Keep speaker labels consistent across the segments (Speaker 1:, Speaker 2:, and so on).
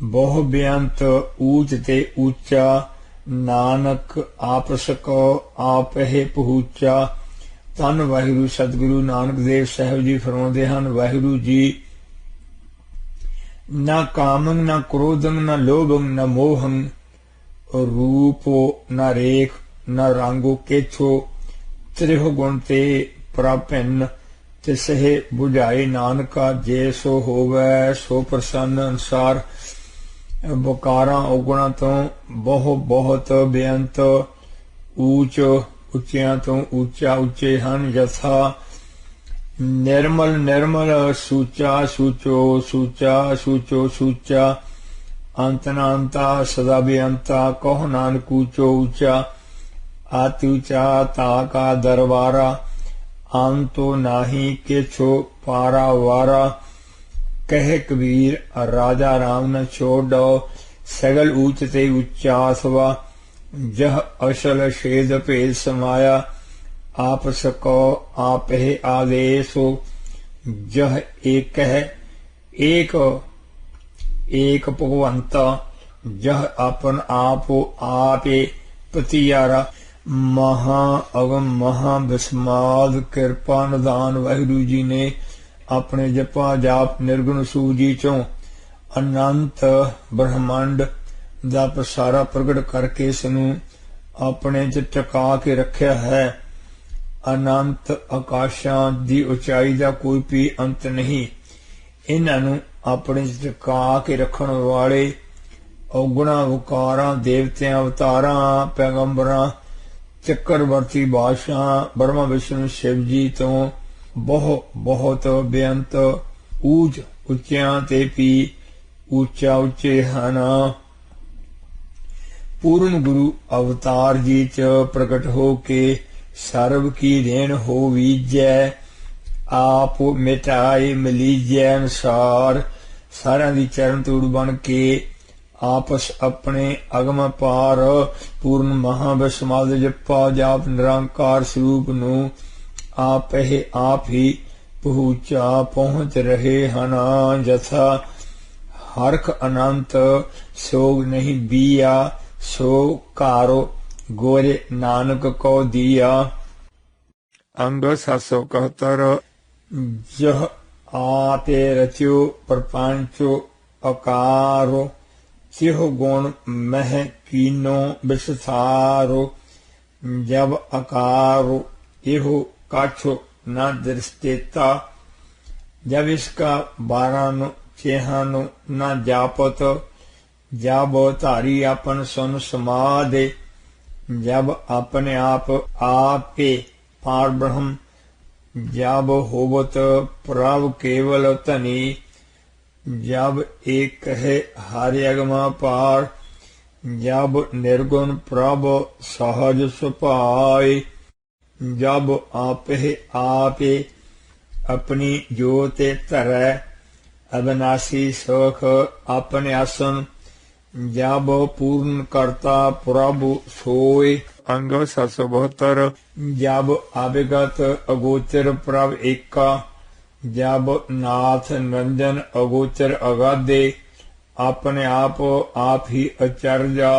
Speaker 1: बहु बेअंत ऊच ते ऊचा, नानक आपस को आप है पहुँचा। धन वाहिगुरु सतगुरु नानक देव साहब जी फरमाते हैं, वाहिगुरु जी न कामं न क्रोधं न लोभं न मोहं, रूपो न रेख न रंगो केछो, त्रिह गुण ते प्रापिन तिसहे बुझाए नानका। जैसो होवै सो प्रसन्न अनुसार, बकारा औगुणा तो बहुत बेअंत ऊच, उच्चियां तो ऊंचा उच्चे हन। यथा निर्मल निर्मल, सूचा सूचो सूचा सूचो सूचा, अंत न अंता सदा बेअंता, कहो नानक ऊंचो ऊंचा। अति ऊंचा ताका दरबारा, अंतो नाही किछो पारा वारा। कह कबीर राजा राम न छोड़ो, सगल ऊंच ते ऊंचा सवा। जह असल छेद भेद समाया, आपस को आप है आदेशो। जह एक है एक एक भगवंता, जह अपन आप आपे पतियारा। महा अगम महा विस्माद कृपा निदान वाहिगुरु जी ने अपने जपा जाप निर्गुण सूजी चों अनंत ब्रह्मंड ਦਾ ਪਸਾਰਾ ਪ੍ਰਗਟ ਕਰਕੇ ਇਸ ਨੂੰ ਆਪਣੇ ਚ ਟਿਕਾ ਕੇ ਰੱਖਿਆ ਹੈ। ਅਨੰਤ ਆਕਾਸ਼ਾਂ ਦੀ ਉਚਾਈ ਦਾ ਕੋਈ ਵੀ ਅੰਤ ਨਹੀਂ। ਇਹਨਾਂ ਨੂੰ ਆਪਣੇ ਚ ਟਿਕਾ ਕੇ ਰੱਖਣ ਵਾਲੇ ਔਗੁਣਾ ਵਕਾਰਾਂ, ਦੇਵਤਿਆਂ, ਅਵਤਾਰਾਂ, ਪੈਗੰਬਰਾਂ, ਚੱਕਰਵਰਤੀ ਬਾਦਸ਼ਾਹ ਬ੍ਰਹਮਾ ਵਿਸ਼ਨੂੰ शिव जी ਤੋਂ ਬਹੁਤ ਬੇਅੰਤ ਊਚ ਉੱਚਿਆਂ ਤੇ ਵੀ ਉੱਚਾ ਉੱਚੇ ਹਨ। पूर्ण गुरु अवतार जी च प्रकट हो के सर्व की देन हो वीजै, आप मिटाए मिलीजै अनुसार। सारा दी चरण तूड़ बन के आपस अपने अगम पार, पूर्ण महाविस्माद जपा जाप निरंकार स्वरूप नू आप ही पहुँचा पहुँच रहे हन। जथा हरख अनंत सोग नहीं बिया, सो कारो गोरे नानक को दिया। अंग 771। जह आपे रच्यो प्रपंचो अकारो, चिह गुण मह कीनो विस्तारो। जब अकारो इहो काछो न दृष्टेता, जब इसका 12 चेहानो न जापत। जब धारी अपन सुन समाधे, जब अपने आप आपे पार ब्रह्म। जब होवत प्रभ केवल धनी, जब एक है हरि अगमा पार। जब निर्गुण प्रभ सहज सुभाए, जब आपे अपनी जोत धरै। अविनाशी सुख अपने आसन, जब पूर्ण करता प्रभु सोए। अंग 772। जब अविगत अगोचर प्रभ एका, जब नाथ निरंजन अगोचर अगाधे। अपने आप ही अचर्या,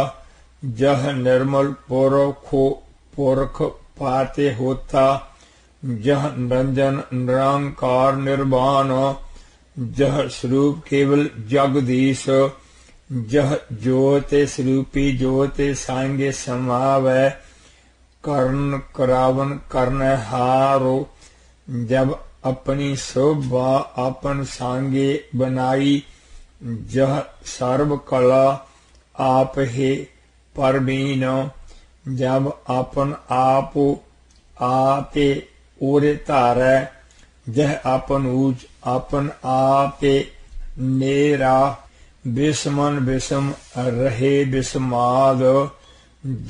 Speaker 1: जह निर्मल पुरख पाते होता। जह निरंजन निरंकार निर्वाण, जह स्वरूप केवल जगदीश। जह जोत स्वरूपी जोत सांगे समावै, कर्ण करावन कर्ण हारो। जब अपनी शोभा अपन सांगे बनाई, जह सर्व कला आप है परवीन। जब अपन आप आपे ओरे धारै, जह अपन ऊच अपन आपे नेरा। विस्मन विषम रहे विस्माद,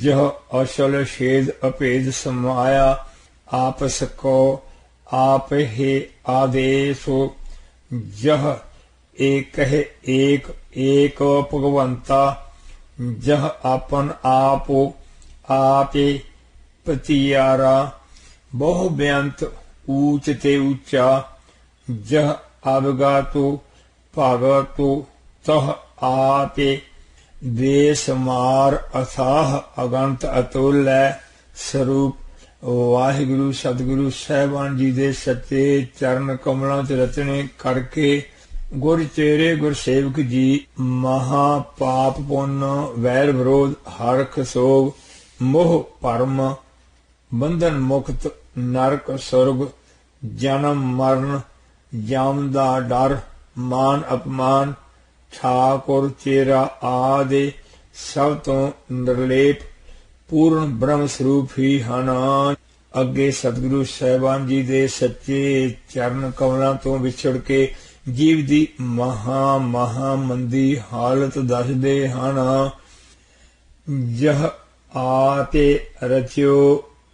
Speaker 1: जह असल छेद अभेद समाया। आपस को आप है आदेश, जह एक है एक भगवंता। जह अपन आप आपे पतियारा, बहु बेअंत ऊच ते ऊंचा। जह अवगातो भागतो तह आपे बेसमार अथाह अगंत अतुल है स्वरूप वाहिगुरु सतगुरु साहिबान जी दे सच्चे चरण कमलों च रचने करके गुर चेरे गुर सेवक जी महा पाप पुण्य वैर विरोध हरख सोग मोह परम बंधन मुक्त नरक सुरग जन्म मरण जाम दा डर मान अपमान ठाकुर चेरा आदि सब तो निर्लेप पूर्ण ब्रह्म स्वरूप ही ਹਨ। ਅੱਗੇ ਸਤਿਗੁਰੂ ਸਾਹਿਬਾਨ ਜੀ ਦੇ ਸੱਚੇ ਚਰਨ ਕਮਲਾਂ ਤੋਂ ਵਿਛੜ ਕੇ ਜੀਵ ਦੀ ਮਹਾ ਮੰਦੀ ਹਾਲਤ ਦੱਸਦੇ ਹਨ। ਜਹ ਆਤੇ ਰਚਿਓ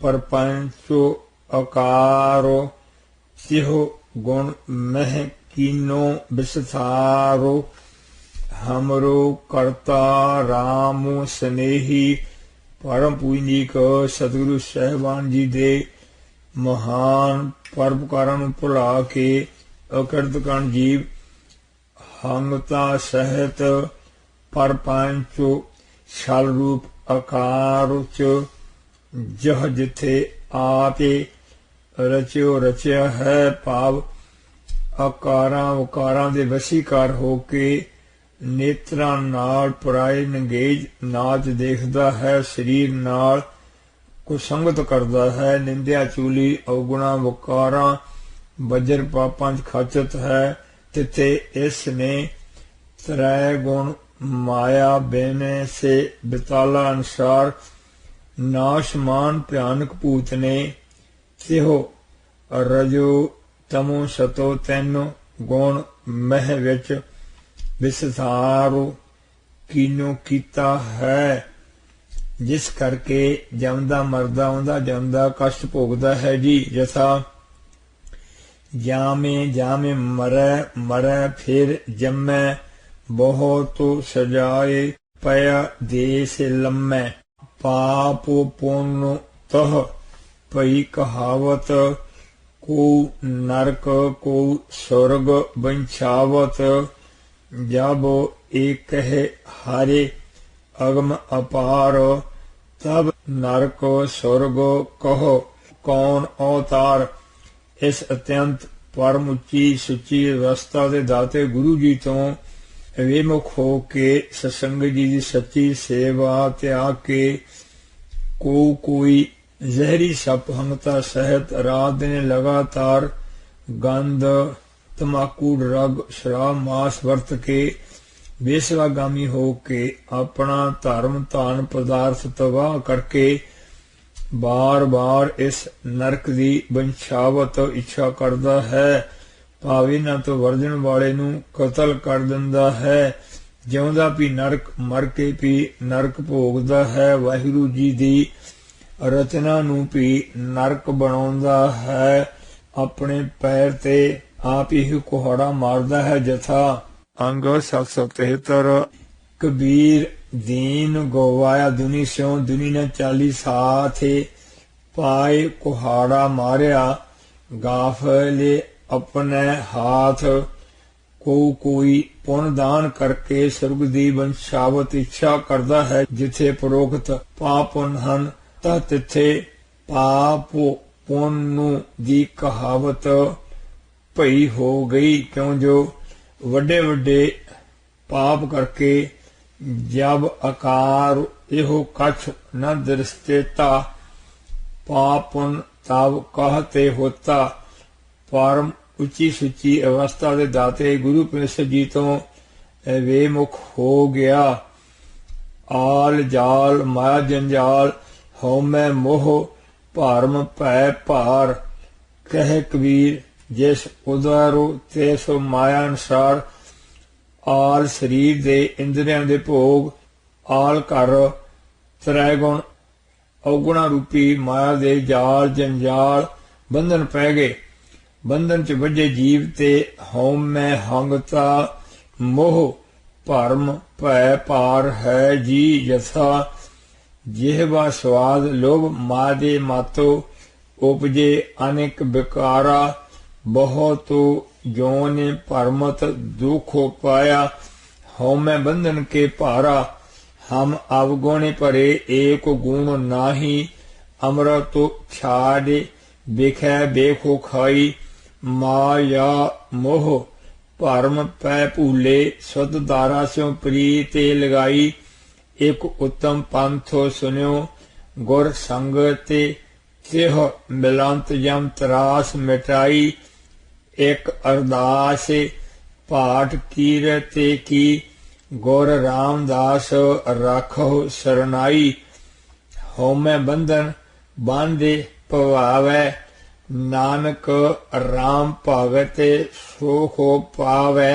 Speaker 1: ਪਰਪੰਚੋ ਅਕਾਰੋ ਸਿਹੋ ਗੁਣ ਮਹਿ ਕੀਨੋ ਵਿਸਥਾਰੋ हमरो करता राम स्नेही परम पूजनीक सतगुरु साहिबान जी दे महान परोपकारां नूं भुला के अकिरत कण जीव हंगता सहित परपंचो छल रूप आकार च जह जिथे आपे रचियो रचिया है भाव आकारां वकारां दे वशीकार हो के नेत्रां नाल पराए नंगेज नाच देखदा है शरीर नाल कुसंगत करदा है निंदिया चूली अवगुणा वकारां बजर पापां च खचत है तिथे इसने त्रै गुण माया बेने से बिताला अनुसार नाशमान भयानक भूत ने तिहो रजो तमो सतो तैनो गुण मह विच विस्तारो कीनो कीता है जिस करके जमदा मरदा आउंदा जमदा कष्ट भोगदा है जी। जथा जामे जामे मरै मरै फिर जमै बहुत सजाए पया देश लम्मै पाप पुण्य तह पई कहावत को नरक को स्वर्ग बंछावत जब एक है हारे अगम अपार तब नरक स्वर्ग कहो कौन अवतार। इस अत्यंत परम उच्ची सुची अवस्था के दाते गुरु जी तो विमुख हो के सत्संग जी की सच्ची सेवा त्याग के कोई जहरी सप हंगता सहित रात दिन लगातार गंध तमाकू ड्रग शराब मांस वर्त के बेसवागामी हो के अपना धर्म धान पदार्थ तबाह करके बार बार इस नरक की बंछावत इच्छा करता है भावे ना तो वर्जन वाले नू कतल कर दिंदा है जिउंदा भी नरक मर के भी नरक भोगदा है वाहिगुरू जी दी रचना नू भी नरक बनाउंदा है अपने पैर ते आप ही कुहाड़ा मारदा है। जथा अंग 773 कबीर दीन गोवाया दुनी स्यों दुनी ने 40 हाथे पाए कुहाड़ा मारिया गाफले अपने हाथ कोई पुण्य दान करके स्वर्ग दी वंशावत इच्छा करता है जिथे प्रोक्त पाप पुण्य हन तां तिथे पाप पुण्य दी कहावत भई हो गई क्यों जो वड्डे वड्डे पाप करके जब आकार एहो कछ न दृष्टेता पापन तब कहते होता। परम उच्ची सुची अवस्था के दाते गुरु परिषद जी तो वेमुख हो गया आल जाल माया जंजाल हौमै मोह भरम भै भार कह कबीर जिस उदारो तेस माया अनुसार आल शरीर दे इंद्रियां दे भोग आल घर त्रै गुण अवगुणा रूपी माया दे जाल जंजाल बंधन पै गए बंधन च वजे जीव ते हौमै हंगता मोह भरम भै भार है जी। यथा जिहवा स्वाद लोभ मादे मातो उपजे अनेक विकारा बहुत जोन भरमत दुख पाया हौमै बंधन के भारा, हम अवगुण भरे एक गुण नाही। अमृत छाड़ बिखै बेखो खाई, माया मोह भरम पै भूले। सुध दारा स्यों प्रीत लगाई, एक उत्तम पंथ सुन्यो गुर संगत। तिह मिलंत जम त्रास मिटाई, एक अरदास पाठ कीरत की। गुर रामदास राखो सरनाई, हौमै बंधन बांधे पवावै। नानक राम भगत सुख पावै।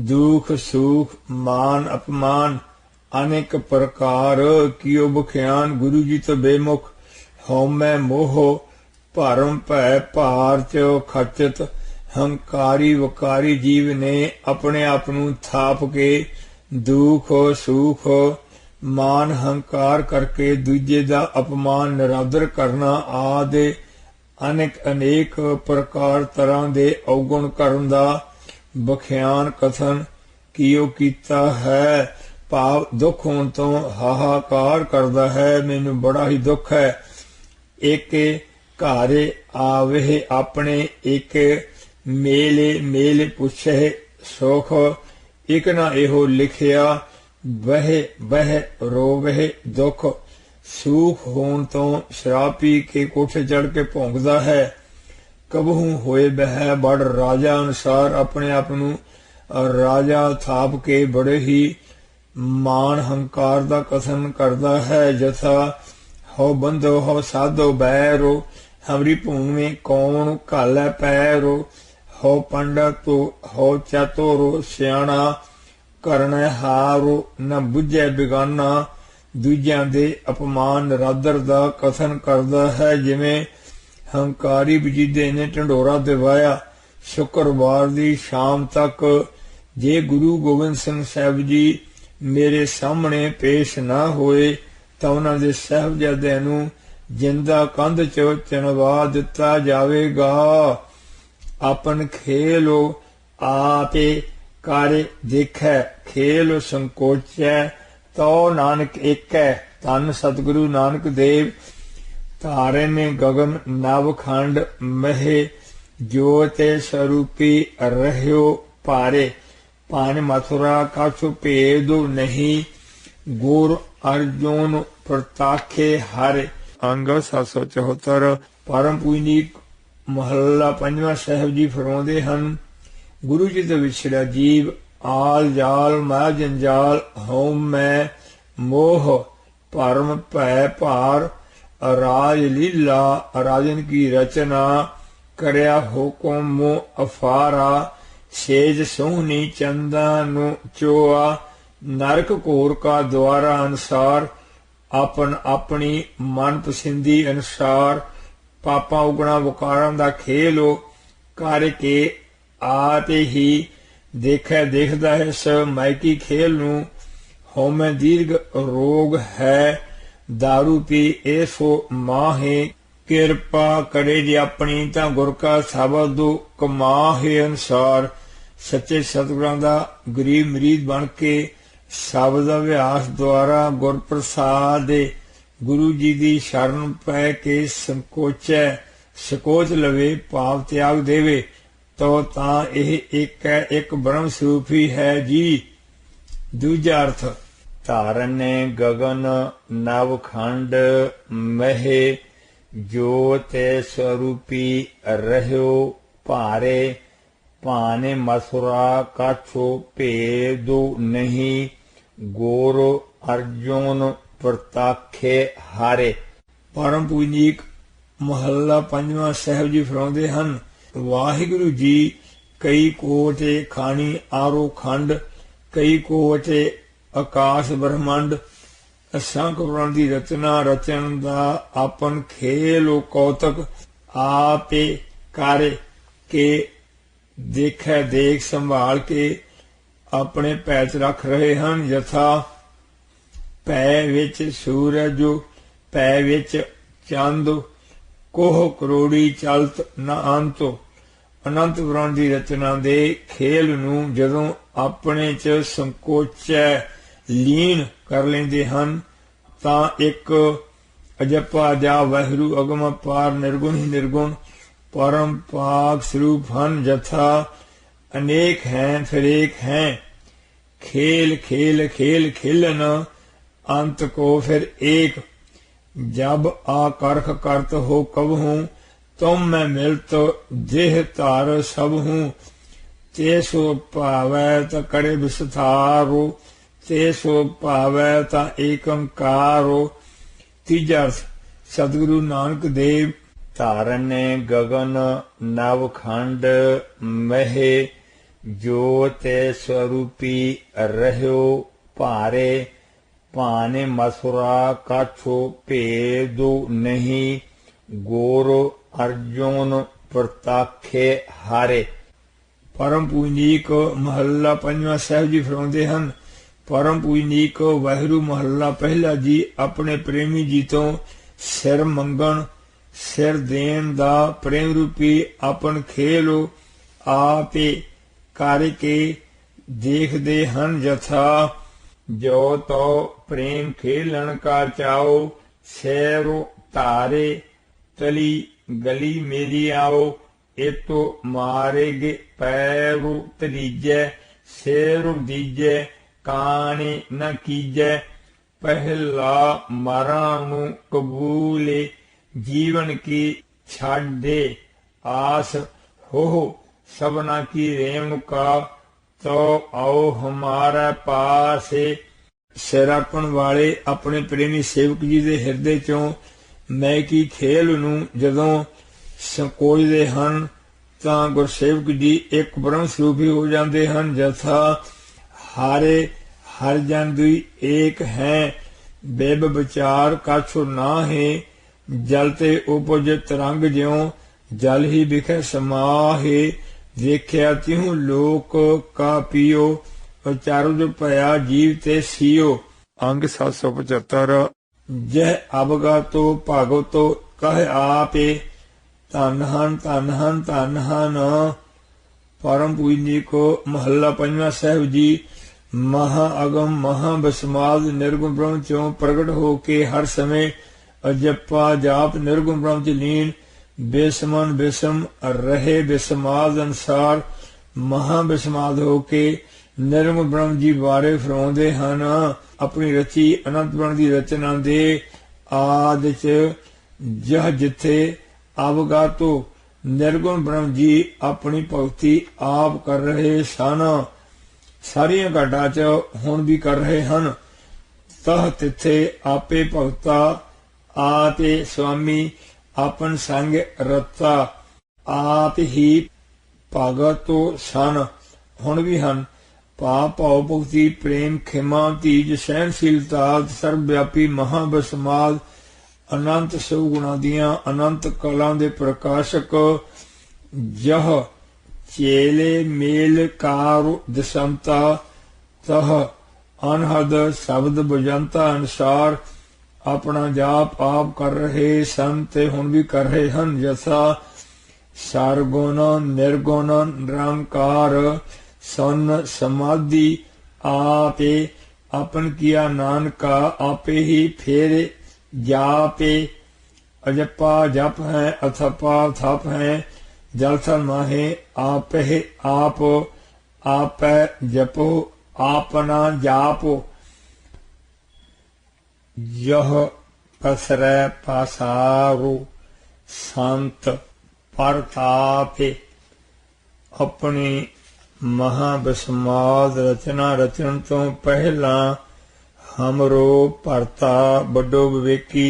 Speaker 1: दुख सुख मान अपमान अनेक प्रकार, कियो बख्यान गुरु जी तो बेमुख। हौमै मोह भरम भै भार च खचत, हंकारी वकारी जीव ने अपने आप नूं थाप के दुख सुख मान हंकार करके दूजे दा अपमान निरादर करना आदि अनेक अनेक प्रकार तरह दे अवगुण करन दा बख्यान कथन कियो कीता है। भाव दुख होण तो हाहाकार करदा है, मैनू बड़ा ही दुख है। एक घारे आवे अपने, एक मेले मेले पुछे सुख। एक ना एहो लिखिया वह वह रोवे दुख। सूख होण तो शराब पी के कोठे चढ़ के भौंकदा है। कबहू होए बह बड़ राजा अनुसार अपने आप नूं राजा थाप के बड़े ही मान हंकार दा कथन करदा है। जथा हो बंधो हो साधो बैरो, हमरी भूमि कौन घालै पैरो। हो पंडित हो चतुर सियाणा, करने हारो न बुझे बिगाना। दूजियां दे अपमान निरादर दा कथन करदा है। जिवें हंकारी बजीदे ने ढंडोरा दिवाया। शुक्रवार दी शाम तक जे गुरु गोबिंद सिंह साहब जी मेरे सामने पेश ना होए तां उन्हां दे साहिबजादिਆਂ ਨੂੰ जिंदा कंध च चिणवा दिता जावेगा। अपन खेलो आपे कर देखै, खेल संकोचै तो नानक एकै। धन सतगुरु नानक देव धारे ने गगन नवखंड महे, ज्योत स्वरूपी रह्यो पारे। पान मथुरा कछु भेद नहीं, गुर अर्जुन प्रताखे हरे। अंग 774। परम पूजनीक महला पंजवां साहिब जी फरमाउंदे हन, गुरु जी तो विछड़ा जीव आल जाल माया जंजाल, हौम मैं मोह भरम भै भार। राज लीला राजन की रचना, करया हुकुम अफारा। सेज सोहनी चंदा नु चोआ, नरक घोर का द्वारा अनुसार। अपन अपनी मन पसंदी अनुसार पापा उगना वकारां दा खेलो करके आप ही देखै देखदा है। इस मायकी खेल नू हौमै दीर्घ रोग है, दारू पी ऐसो माहे। किरपा करे जी अपनी तां गुर का शब्द कमाहे अनुसार। सच्चे सतगुरां दा गरीब मरीद बन के शब्द अभ्यास द्वारा गुर प्रसाद गुरु जी दी शरण पै के संकोचै सकोच लवे, पाप त्याग देवे तो तां ਇਹ एक ब्रह्म स्वरूप ही है जी। दूजा अर्थ धारन गगन नवखंड महे, ज्योत स्वरूपी रह्यो भारे। पाने मथुरा कछु भेद नहीं, गुर अर्जुन प्रताखे हारे। परम पूजनीक महला पंजवां साहिब जी फरमाउंदे हन, वाहिगुरु जी कई कोटे खानी आरो खंड, कई कोटे आकाश ब्रह्मंड। असंख पुराण दी रचना रचन दा आपन खेल कौतक आपे कर के देखै देख संभाल के अपने पैच रख रहे हैं। यथा पै विच सूरज, पै विच चंद, कोह करोड़ी चलत न अंत। अनंत पुराण की रचना दे खेल नूं जदों ਆਪਣੇ ਚ ਸੰਕੋਚੈ ਲੀਨ ਕਰ ਲੈਂਦੇ ਹਨ ਤਾਂ ਇੱਕ ਅਜੱਪਾ ਜਾ ਵਾਹਿਗੁਰੂ ਅਗਮ ਅਪਾਰ ਨਿਰਗੁਣ ਹੀ ਨਿਰਗੁਣ परम पाक स्वरूप हन जथा अनेक हैं फिर एक हैं खेल खेल खेल खेलन अंत को फिर एक जब आकर्ख करत हो कब हूँ तुम मैं मिलत देह तार सब हूँ ते सो भावै त करे विस्तारो ते सो भावै त एकंकारो। तीजा सतगुरु नानक देव ਧਾਰਨ ਗਗਨ ਨਵਖੰਡ ਮਹਿ ਜੋਤ ਸਰੂਪੀ ਰਹਿਓ ਭਾਰੇ ਭਾਨੇ ਮਸੁਰਾ ਕਾਛੋ ਭੇਦੋ ਨਹੀਂ ਗੋਰ ਅਰਜੁਨ ਪ੍ਰਤਾਖੇ ਹਾਰੇ। परम पूजनीक महला पंजवां साहिब जी फरमाते हैं, परम पूजनीक वाहिगुरू महला पहला जी अपने प्रेमी जी तो सिर मंगण सिर देन दा प्रेम रूपी अपन खेल आपे करके देखते हैं जथा जो तो प्रेम खेलन का चाओ सैरो तारे तली गली मेरी आओ एतो मारेगे पैरो तलीजै सैरो दीजै काने न कीजै पहला मरानु कबूले जीवन की छाड़ दे आस हो सबना की रेणुका तो आओ हमारा पास। सिरापण वाले अपने प्रेमी सेवक जी दे हिरदे चों मैं की खेल नूं जदों संकोचदे हन तां गुरसेवक जी एक ब्रह्म स्वरूप ही हो जाते हैं जथा हारे हर जन दुई एक है बेब विचार काछो ना है जल ते उपज तरंग ज्यों जल ही बिखे समाहे देखिया तिहूं लोक का पियो चारो जो पया जीव ते सियो। अंग 775 जह अवगातो भागवतो कह आपे धन हन धन हन धन हन। परम पूजनीको महला पंजवां साहिब जी महा अगम महा बसमाद निर्गुण ब्रह्म चों प्रगट हो के हर समय अजप्पा जाप निर्गुण ब्रह्म च लीन बेसमन बेसम रहे बेसमाद अनुसार महा बेसमाद हो के निर्गुण ब्रह्म जी बारे फरमाउंदे हन। अपनी रची अनंत ब्रह्म की रचना दे आदि च जह जिथे अवगातो निर्गुण ब्रह्म जी अपनी भगती आप कर रहे सन सारिया घाटा च हुण भी कर रहे हन तह तिथे आपे भगता आते स्वामी अपन संग रता आप ही भगतो सन हुण भी हन। पाप भाव भुक्ति प्रेम खिमा धीज सहनशीलता सर्वव्यापी महाबसमाद अनंत सौगुणा दियां अनंत कला दे प्रकाशक जह चेले मेल कार दसंता तह अनहद शब्द बुझंता अनुसार अपना जाप आप कर रहे सन ते हुण भी कर रहे हन जैसा सरगुण निर्गुण निरंकार सन समाधि आपे अपन किया नानका आपे ही फेरे जापे अजपा जप है अथपा थप है जलथल माहे आप है आप जपो आपना जापो। यह पसरै पासारो संत परतापे अपनी महाबसमाद रचना रचन तो पहला हमरो भरता बड़ो विवेकी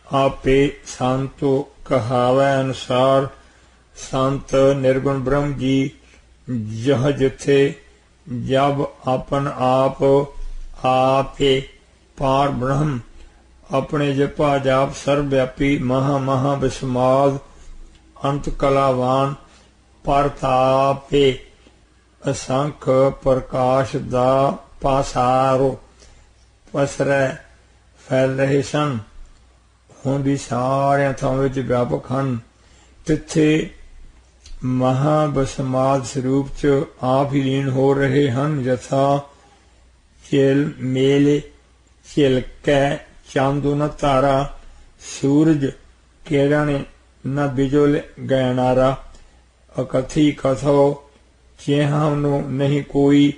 Speaker 1: आपे संतो कहावै अनुसार संत निर्गुण ब्रह्म जी जह जिथे जब अपन आप आपे पार ब्रह्म अपने जपा जाप सर्वव्यापी महा महा विस्माद अंत कलावान परतापे असंख प्रकाश दा पासारो पसरै फैल रहे सन हुण भी सारियां थावां विच व्यापक हन। तिथे ਮਹਾਬਸਮਾਦ ਸਰੂਪ ਚ ਆਪ ਹੀ ਲੀਨ ਹੋ ਰਹੇ ਹਨ। ਜਥਾ ਚਿਲ ਮੇਲੇ ਝਿਲਕੈ ਚਾਂਦੋ ਨ ਤਾਰਾ, ਸੂਰਜ ਕਿਰਨ ਨ ਬਿਜੁਲ ਗੈਨਾਰਾ। ਅਕਥੀ ਕਥੋ ਚਿਹਾਂ ਨੂੰ ਨਹੀਂ ਕੋਈ,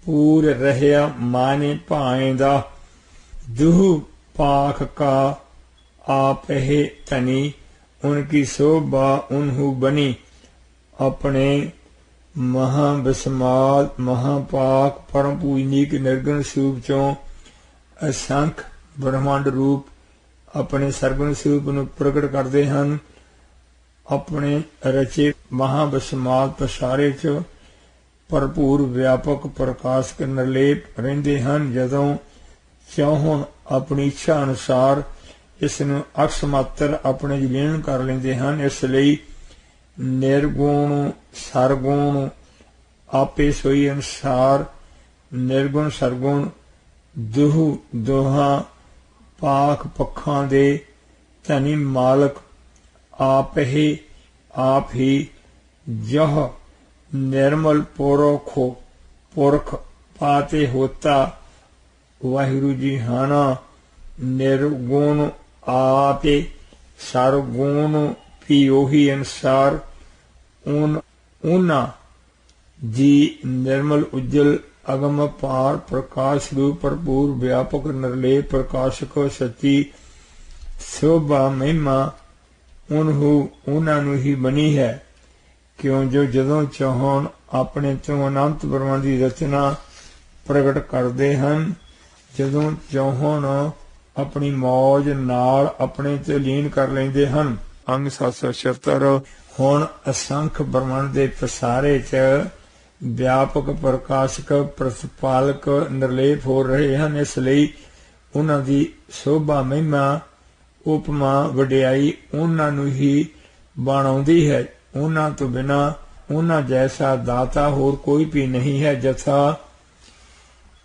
Speaker 1: ਪੂਰ ਰਹਿਆ ਮਾਨੇ ਭਾਏਂਦਾ। ਦੁਹ ਪਾਖ ਕਾ ਆਪਹਿ ਧਨੀ, उनकी शोभा उन्हु बनी। अपने महाविस्माद महापाक परम पूजनीक निर्गुण स्वरूप चों असंख ब्रह्मांड रूप अपने सरगुण स्वरूप ਨੂੰ ਪ੍ਰਗਟ ਕਰਦੇ ਹਨ। ਆਪਣੇ ਰਚੇ ਮਹਾਵਿਸਮਾਦ ਪਸਾਰੇ ਚ ਭਰਪੂਰ ਵਿਆਪਕ ਪ੍ਰਕਾਸ਼ਕ ਨਿਰਲੇਪ ਰਹਿੰਦੇ ਹਨ। ਜਦੋਂ ਚਾਹਣ ਆਪਣੀ ਇੱਛਾ ਅਨੁਸਾਰ ਇਸ ਨੂੰ ਅਕਸ ਮਾਤਰ ਆਪਣੇ ਲੀਨ ਕਰ ਲੈਂਦੇ ਹਨ। ਇਸ ਲਈ ਨਿਰਗੁਣ ਸਰਗੁਣ ਆਪੇ ਸੋਈ ਅਨੁਸਾਰ ਨਿਰਗੁਣ ਸਰਗੁਣ ਦੋਹਾਂ ਪਾਕ ਪੱਖਾਂ ਦੇ ਧਨੀ ਮਾਲਕ ਆਪ ਹੀ ਜਹ निर्मल पुरख पाते होता। वाहिगुरु जी हाना निर्गुण आपे सरगुण भी ओही अनुसार उना जी निर्मल उज्जवल अगम पार प्रकाश रूप भरपूर व्यापक निर्लेप प्रकाशक सच्ची शोभा महिमा उन्होंने ही बनी है। क्यों जो जदों चाहण अपने चों अनंत ब्रह्मांड की रचना प्रगट करते हैं, जदों चाहण अपनी मौज नाल अपने च लीन कर लेंदे हैं। अंग 776 हुण असंख ब्रह्मांड के पसारे च व्यापक प्रकाशक प्रतिपालक निर्लेप हो रहे हैं। इसलिए उन्हां दी शोभा महिमा उपमा वडियाई उन्हां ही बनाउंदी है। उन्हां तो बिना उन्हां जैसा दाता होर कोई भी नहीं है। जथा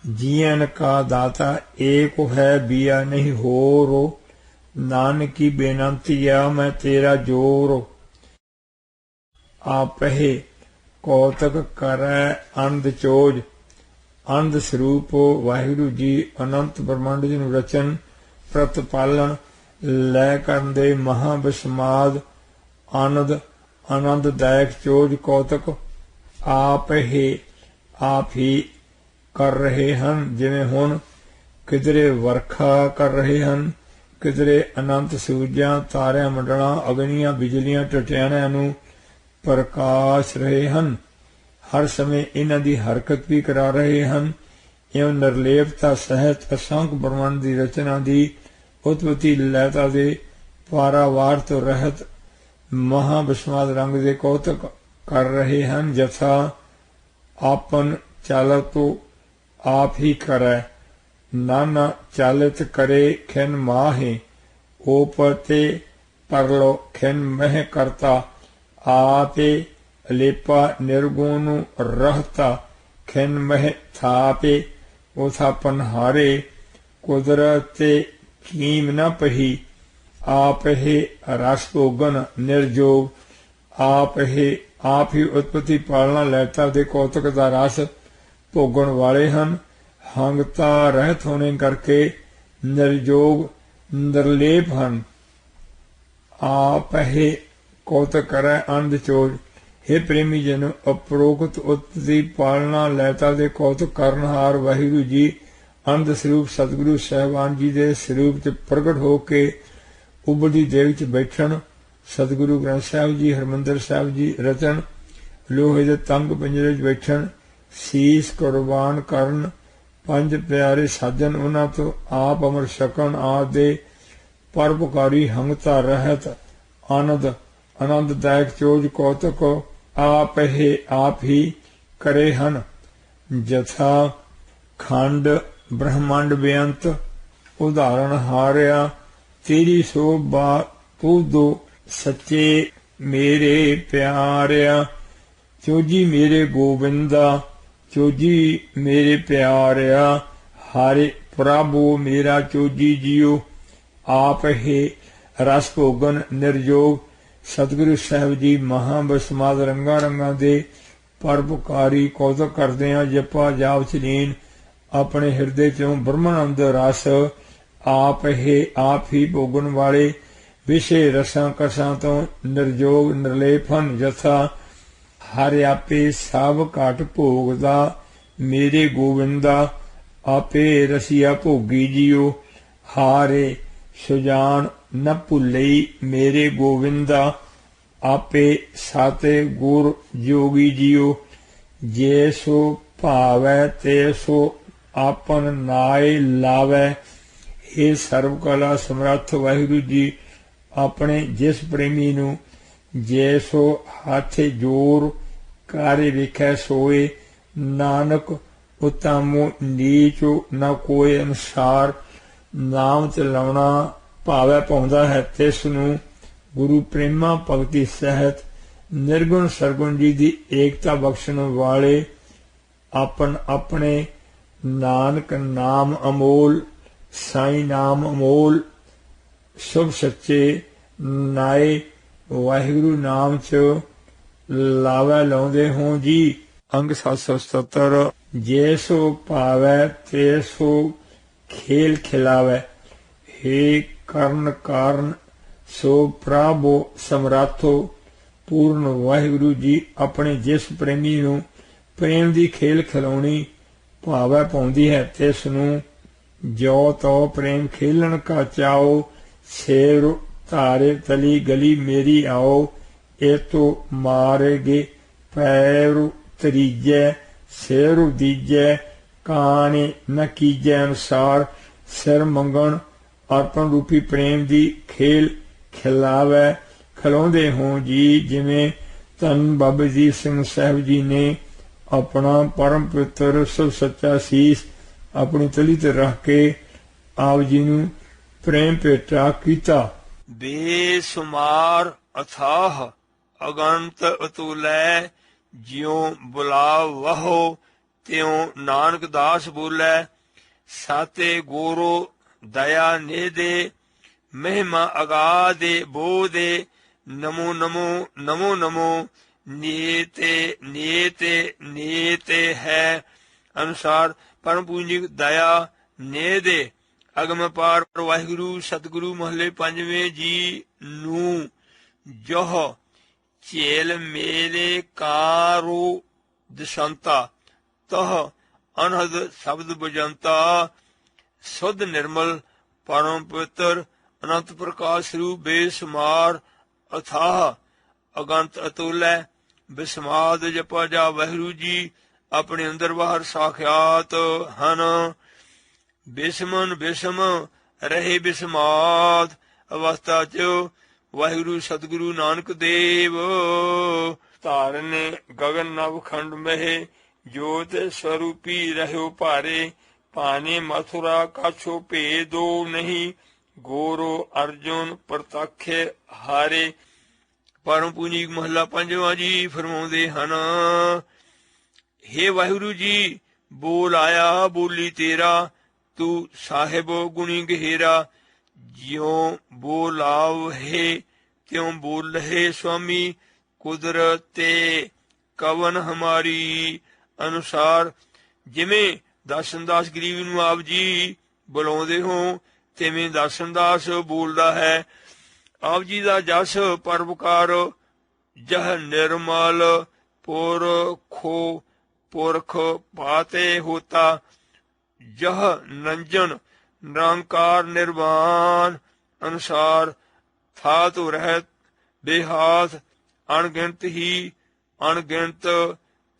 Speaker 1: जीवन का दाता एक है बिया नहीं होरो, नानक की बेनंतिया मैं तेरा जोरो। आपहे कौतक करे अंध चोज। अंध स्वरूप वाहिगुरु जी अनंत ब्रह्मांड जी नूं रचन प्रतिपालन लै करन दे महाविस्माद आनंद आनंददायक चोज कौतक आप ही कर रहे हैं। जिवें हुण किधरे वर्खा कर रहे हैं, किधरे अनंत सूरजां तारियां मंडलां अग्नियां बिजलियां टटियाणियां नूं प्रकाश रहे हैं। हर समय इन्हां दी हरकत भी करा रहे हैं। इउं निर्लेपता सहित असंख ब्रह्मांड की रचना की उत्पत्ति लैता दे पारावार तो रहत महाविस्माद रंग दे कौतक कर रहे हैं। जथा आपन चालक तो आप ही करे, नाना चालित करे खिन माहे। ओपते परलो खिन मह करता, आपे लेपा निर्गुण रहता। खिन मह थापे उथापन हारे, कुदरते कीम न पही। आप ही रस भोगन निर्जोग, आप ही उत्पत्ति पालना लैता दे कौतक का रस भोगन वाले हैं। हंगता रहत होने करके निर्जोग निर्लेप हैं। आप ही कौतक करे अंध चोज। हे प्रेमी जन, उपरोक्त उत्पत्ति पालना लैता दे कौतक करनहार वाहिगुरु जी अंध स्वरूप सतगुरु साहिबान जी के स्वरूप च प्रगट होके उबड़ी देव च बैठन। सतगुरु ग्रंथ साहिब जी हरमंदर साहिब जी रतन लोहे दे तंग पिंजरे च बैठन। शीस कुर्बान करन पंज प्यारे साजन, उन्हां तो आप अमर छकन। आदे परोपकारी हंगता रहत आनंददायक चोज कौतक आप ही करे हन। जथा खंड ब्रह्मांड बेअंत उदाहरण हारिया। तेरी शोभा पूदो सच्चे मेरे प्यारिया। चोजी मेरे गोविंदा, चोजी मेरे प्यारिया। हारे प्रभु मेरा चोजी जियो। आप ही रस भोगन निर्जोग, ਸਤਿਗੁਰੂ ਸਾਹਿਬ ਜੀ ਮਹਾਬਸਮਾਦ ਰੰਗਾਂ ਰੰਗਾਂ ਦੇ ਪਰਉਪਕਾਰੀ ਕੌਤਕ ਕਰਦੇ ਆ। ਜਪਾ ਜਾਪ ਚਲੀਨ ਆਪਣੇ ਹਿਰਦੇ ਚੋਂ ਬ੍ਰਹਮਾਨੰਦ ਰਸ ਆਪ ਹੀ ਭੋਗਣ ਵਾਲੇ ਵਿਸ਼ੇ ਰਸਾਂ ਕਸਾਂ ਤੋਂ ਨਿਰਜੋਗ ਨਿਰਲੇਪਨ ਜਥਾ ਹਰਿ ਆਪੇ ਸਭ ਘਟ ਭੋਗਦਾ ਮੇਰੇ ਗੋਵਿੰਦਾ ਆਪੇ ਰਸੀਆ ਭੋਗੀ ਜੀਓ ਹਾਰੇ ਸੁਜਾਨ ਨ ਭੁੱਲਈ ਮੇਰੇ ਗੋਵਿੰਦਾ ਆਪੇ ਸਾਤੇ ਗੁਰ ਜੋਗੀ ਜੀਓ ਜੇ ਸੋ ਭਾਵੈ ਤੇ ਸੋ ਆਪਨ ਨਾਏ ਲਾਵੈ। ਇਹ ਸਰਬ ਕਲਾ ਸਮਰੱਥ ਵਾਹਿਗੁਰੂ ਜੀ ਆਪਣੇ ਜਿਸ ਪ੍ਰੇਮੀ ਨੂੰ ਜੇ ਸੋ ਹੱਥ ਜੋਰ ਕਾਰੇ ਵੇਖੈ ਸੋਏ ਨਾਨਕ ਉਤਮੋ ਨੀਚੋ ਨਾ ਕੋਈ ਅਨੁਸਾਰ ਨਾਮ ਚਲਾਉਣਾ ਭਾਵੈ ਪਾਉਂਦਾ ਹੈ ਤਿਸ ਨੂੰ ਗੁਰੂ ਪ੍ਰੇਮਾ ਭਗਤੀ ਸਹਿਤ ਨਿਰਗੁਣ ਸਰਗੁਣ ਜੀ ਦੀ ਏਕਤਾ ਬਖਸ਼ਣ ਵਾਲੇ ਆਪਨ ਆਪਣੇ ਨਾਨਕ ਨਾਮ ਅਮੋਲ ਸਾਈ ਨਾਮ ਅਮੋਲ ਸ਼ੁਭ ਸੱਚੇ ਨਾਏ ਵਾਹਿਗੁਰੂ ਨਾਮ ਚ ਲਾਵੈ ਲਾਉਂਦੇ ਹੋ ਜੀ। ਅੰਗ 777 ਜੇ ਸੋ ਭਾਵੈ ਤੇ ਸੋ ਖੇਲ ਖਿਲਾਵੈ ਹੇ ਕਰਨ ਕਾਰਨ ਸੋ ਪ੍ਰਭੂ ਸਮਰਾਥੋ ਪੂਰਨ ਵਾਹਿਗੁਰੂ ਜੀ ਆਪਣੇ ਜਿਸ ਪ੍ਰੇਮੀ ਨੂੰ ਪ੍ਰੇਮ ਦੀ ਖੇਲ ਖਿਲਾਉਣੀ ਭਾਵੈ ਪਾਉਂਦੀ ਹੈ ਤਿਸ ਨੂੰ ਜੋ ਤੋ ਪ੍ਰੇਮ ਖੇਲਣ ਕਾ ਚਾਓ ਛੇਰ ਧਾਰੇ ਤਲੀ ਗਲੀ ਮੇਰੀ ਆਓ ਇਹ ਤੋ ਮਾਰੇਗੇ ਪੈਰੂ ਤਰੀਜੈ ਸਿਰ ਦੀਜੈ ਕਾਣੇ ਨ ਕੀਜੈ ਅਨੁਸਾਰ ਸਿਰ ਮੰਗਣ ਅਰਪਣ ਰੂਪੀ ਪ੍ਰੇਮ ਦੀ ਖੇਲ ਖਿਲਾਵੈ ਖਿਲਾਉਂਦੇ ਹੋ ਜੀ। ਜਿਵੇਂ ਧੰਨ ਬਾਬਾ ਅਜੀਤ ਸਿੰਘ ਸਾਹਿਬ ਜੀ ਨੇ ਆਪਣਾ ਪਰਮ ਪਵਿੱਤਰ ਸਭ ਸੱਚਾ ਸੀਸ ਆਪਣੀ ਤਲੀ ਤੇ ਰੱਖ ਕੇ ਆਪ ਜੀ ਨੂੰ ਪ੍ਰੇਮ ਭੇਟਾ ਕੀਤਾ। ਬੇਸੁਮਾਰ ਅਥਾਹ ਅਗੰਤ ਅਤੁਲੈ ਜਿਉ ਬੁਲਾ ਵਹੋ ਤਿਉ ਨਾਨਕ ਦਾਸ ਬੋਲੇ ਸਾਤੇ ਗੋਰੋ ਦਇਆ ਨੇ ਦੇ ਮਹਿਮਾ ਅਗਾ ਦੇ ਬੋ ਦੇ ਨਮੋ ਨਮੋ ਨਮੋ ਨਮੋ ਨੀਤੇ ਨੀਤੇ ਨੀਤੇ ਹੈ ਅਨੁਸਾਰ ਪਰਮ ਪੂਜਿਕ ਦਇਆ ਨੇ ਦੇ ਅਗਮ ਪਾਰ ਵਾਹਿਗੁਰੂ ਸਤਿਗੁਰੂ ਮਹੱਲੇ ਪੰਜਵੇਂ ਜੀ ਨੂੰ ਜੋਹ ਝੇਲ ਮੇਲੇ ਕਾਰੂ ਦਸ਼ੰਤਾ ਤਹ ਅਨਹਦ ਸ਼ਬਦ ਬਜੰਤਾ ਸੁਧ ਨਿਰਮਲ ਪਰਮ ਪਵਿੱਤਰ ਅਨੰਤ ਪ੍ਰਕਾਸ਼ ਰੂਪ ਬੇਸੁਮਾਰ ਅਥਾਹ ਅਗੰਤ ਅਤੁਲੈ ਬਿਸਮਾਦ ਜਪਾ ਜਾ ਵਾਹਿਗੁਰੂ ਜੀ ਆਪਣੇ ਅੰਦਰ ਬਾਹਰ ਸਾਖਿਆਤ ਹਨ। ਬਿਸਮਨ ਬਿਸਮ ਰਹੇ ਬਿਸਮਾਦ ਅਵਸਥਾ ਚ ਵਾਹਿਗੁਰੂ ਸਤਿਗੁਰੂ ਨਾਨਕ ਦੇਵ ਧਾਰਨੇ ਗਗਨ ਨਵ ਖੰਡ ਮਹਿ ਜੋਤ ਸਰੂਪੀ ਰਹਿਓ ਭਾਰੇ ਪਾਨੇ ਮਥੁਰਾ ਕਾਛੋ ਭੇਦੋ ਨਹੀਂ ਗੋਰੋ ਅਰਜੁਨ ਪ੍ਰਤੱਖੇ ਹਾਰੇ। ਪਰਮ ਪੂਜਿਕ ਮਹੱਲਾ ਪੰਜਵਾਂ ਜੀ ਫਰਮਾਉਂਦੇ ਹਨ ਹੇ ਵਾਹਿਗੁਰੂ ਜੀ ਬੋਲ ਆਇਆ ਬੋਲੀ ਤੇਰਾ ਤੂੰ ਸਾਹਿਬ ਗੁਣੀ ਗਹਿਰਾ ਜਿਉ ਬੋਲਾਵ ਹੈ ਤਿਉ ਬੋਲਹਿ ਸੁਆਮੀ ਕੁਦਰਤ ਤੇ ਕਵਨ ਹਮਾਰੀ ਅਨੁਸਾਰ। ਜਿਵੇਂ ਦਰਸ਼ਨਦਾਸ ਗਰੀਬ ਨੂੰ ਆਪ ਜੀ ਬੁਲਾਉਂਦੇ ਹੋ ਤਿਵੇਂ ਦਰਸ਼ਨਦਾਸ ਬੋਲਦਾ ਹੈ। ਆਪ ਜੀ ਦਾ ਜਸ ਪਰਵਕਾਰ ਜਹ ਨਿਰਮਲ ਪੁਰਖੋ ਪੁਰਖ ਪਾਤੇ ਹੋਤਾ ਜਹ ਨੰਜਨ ਨਿਰੰਕਾਰ ਨਿਰਵਾਨ ਅਨੁਸਾਰ ਥਾ ਤੋ ਰਹਿਤ ਬੇਹਾਥ ਅਣਗਿਣਤ ਹੀ ਅਣਗਿਣਤ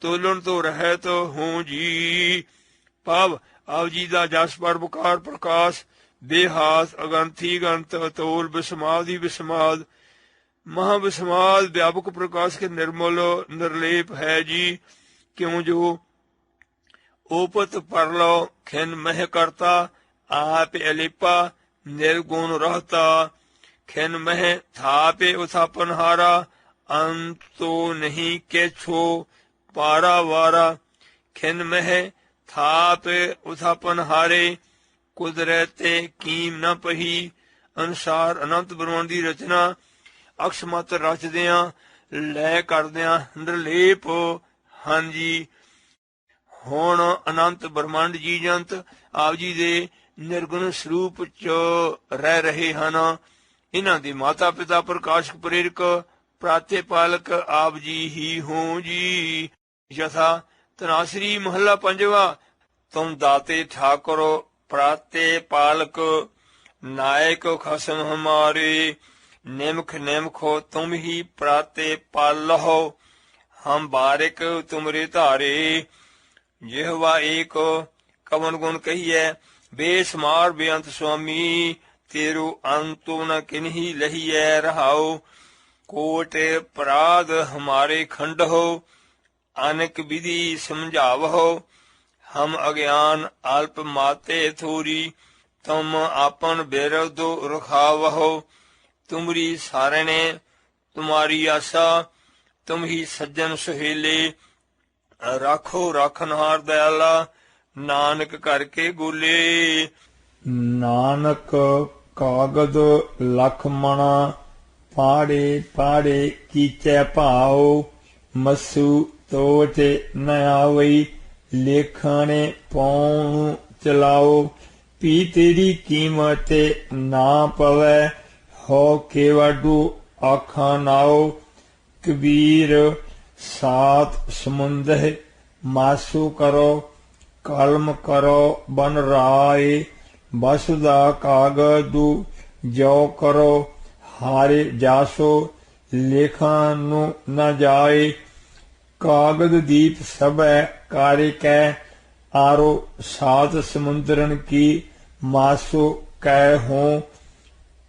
Speaker 1: ਤੋਲਣ ਤੋਂ ਰਹਿਤ ਹੋ ਜੀ। ਭਾਵ ਆਪ ਜੀ ਦਾ ਜਸ ਪਰਵਕਾਰ ਪ੍ਰਕਾਸ਼ ਬੇਹਾਸ ਅਗੰਥੀ ਗੰਤ ਅਤੋਲ ਬਿਸਮਾਦ ਹੀ ਬਿਸਮਾਦ ਮਹਾਬਿਸਮਾਦ ਵਿਆਪਕ ਪ੍ਰਕਾਸ਼ ਕੇ ਨਿਰਮਲ ਨਿਰਲੇਪ ਹੈ ਜੀ। ਕਿਉਂ ਜੋ ਓਪਤ ਪਰਲੋ ਖਿਨ ਮਹਿ ਕਰਤਾ आप अलिपा निर्गुण रहता खिन मह थापे उथापनहारा अंतो नहीं के छो पारा वारा खिन मह थापे उथापनहारे कुदरते कीम न पही अनुसार अनंत ब्रह्मांड की रचना ਅਕਸ਼ਮਤ ਰਚਦਿਆਂ ਲੈ ਕਰਦਿਆਂ ਨਿਰਲੇਪ ਹਨ ਜੀ। ਹੁਣ ਅਨੰਤ ਬ੍ਰਹਮੰਡ ਜੀ ਜੰਤ ਆਪ ਜੀ ਦੇ ਨਿਰਗੁਣ ਸਰੂਪ ਚ ਰਹਿ ਰਹੇ ਹਨ। ਇਹਨਾਂ ਦੇ ਮਾਤਾ ਪਿਤਾ ਪ੍ਰਕਾਸ਼ਕ ਪ੍ਰੇਰਕ ਪ੍ਰਾਤੇ ਪਾਲਕ ਆਪ ਜੀ ਹੀ ਹੋ ਜੀ। ਯਥਾ ਤਨਾਸਰੀ ਮਹੱਲਾ ਪੰਜਵਾ। ਤੁਮ ਦਾਤੇ ਠਾਕੁਰ ਪ੍ਰਾਤੇ ਪਾਲਕ नायक खसम हमारे निमख निमखो तुम ही प्राते पालहो हम बारिक तुमरे धारे। जिहवा एक कवन गुण कहिए बेसमार बेअंत स्वामी तेरो अंतो न किन्ही लहिए रहाओ। कोट अपराध हमारे खंड हो अनेक विधि समझावहो हम अज्ञान अल्प माते थोरी तुम आपन बिरद रखावहो। तुमरी सारणे तुम्हारी आशा तुम ही सज्जन सुहेले राखो राखनहार दयाला नानक करके बोले। नानक कागद लखमणा पाड़े पाड़े कीचे भाओ मसू तोच न आवई लेखने पौणु चलाओ। पी तेरी कीमत ना पवै हो केवडू आखा नाओ। कबीर सात समुंदर मासू करो कलम करो बन राय। बसुदा कागदू जो करो हारे जासो लेखानु न जाए। कागद दीप सब कार्य कै आरो सात समुद्रन की मासो कै हों।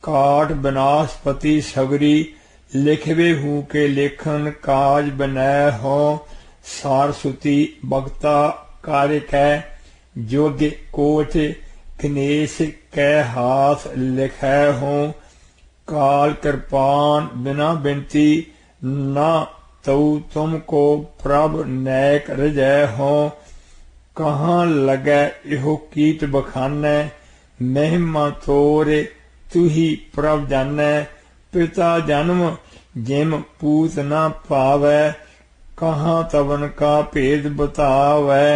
Speaker 1: काट बनास्पति सगरी लिखवे हूँ के लेखन काज बनाए हो। सारस्वती बक्ता कार्य कै जोग कोच कनेश कै हाथ लिखै हो। काल कृपान बिना बिनती ना तऊ तुमको प्रभ नैक रजै हो। कहाँ लगे इहो कीट बखानै महिमा तोरे तू ही प्रभ जानै। पिता जन्म जिम पूत न पावै कहाँ तवन का भेद बतावै।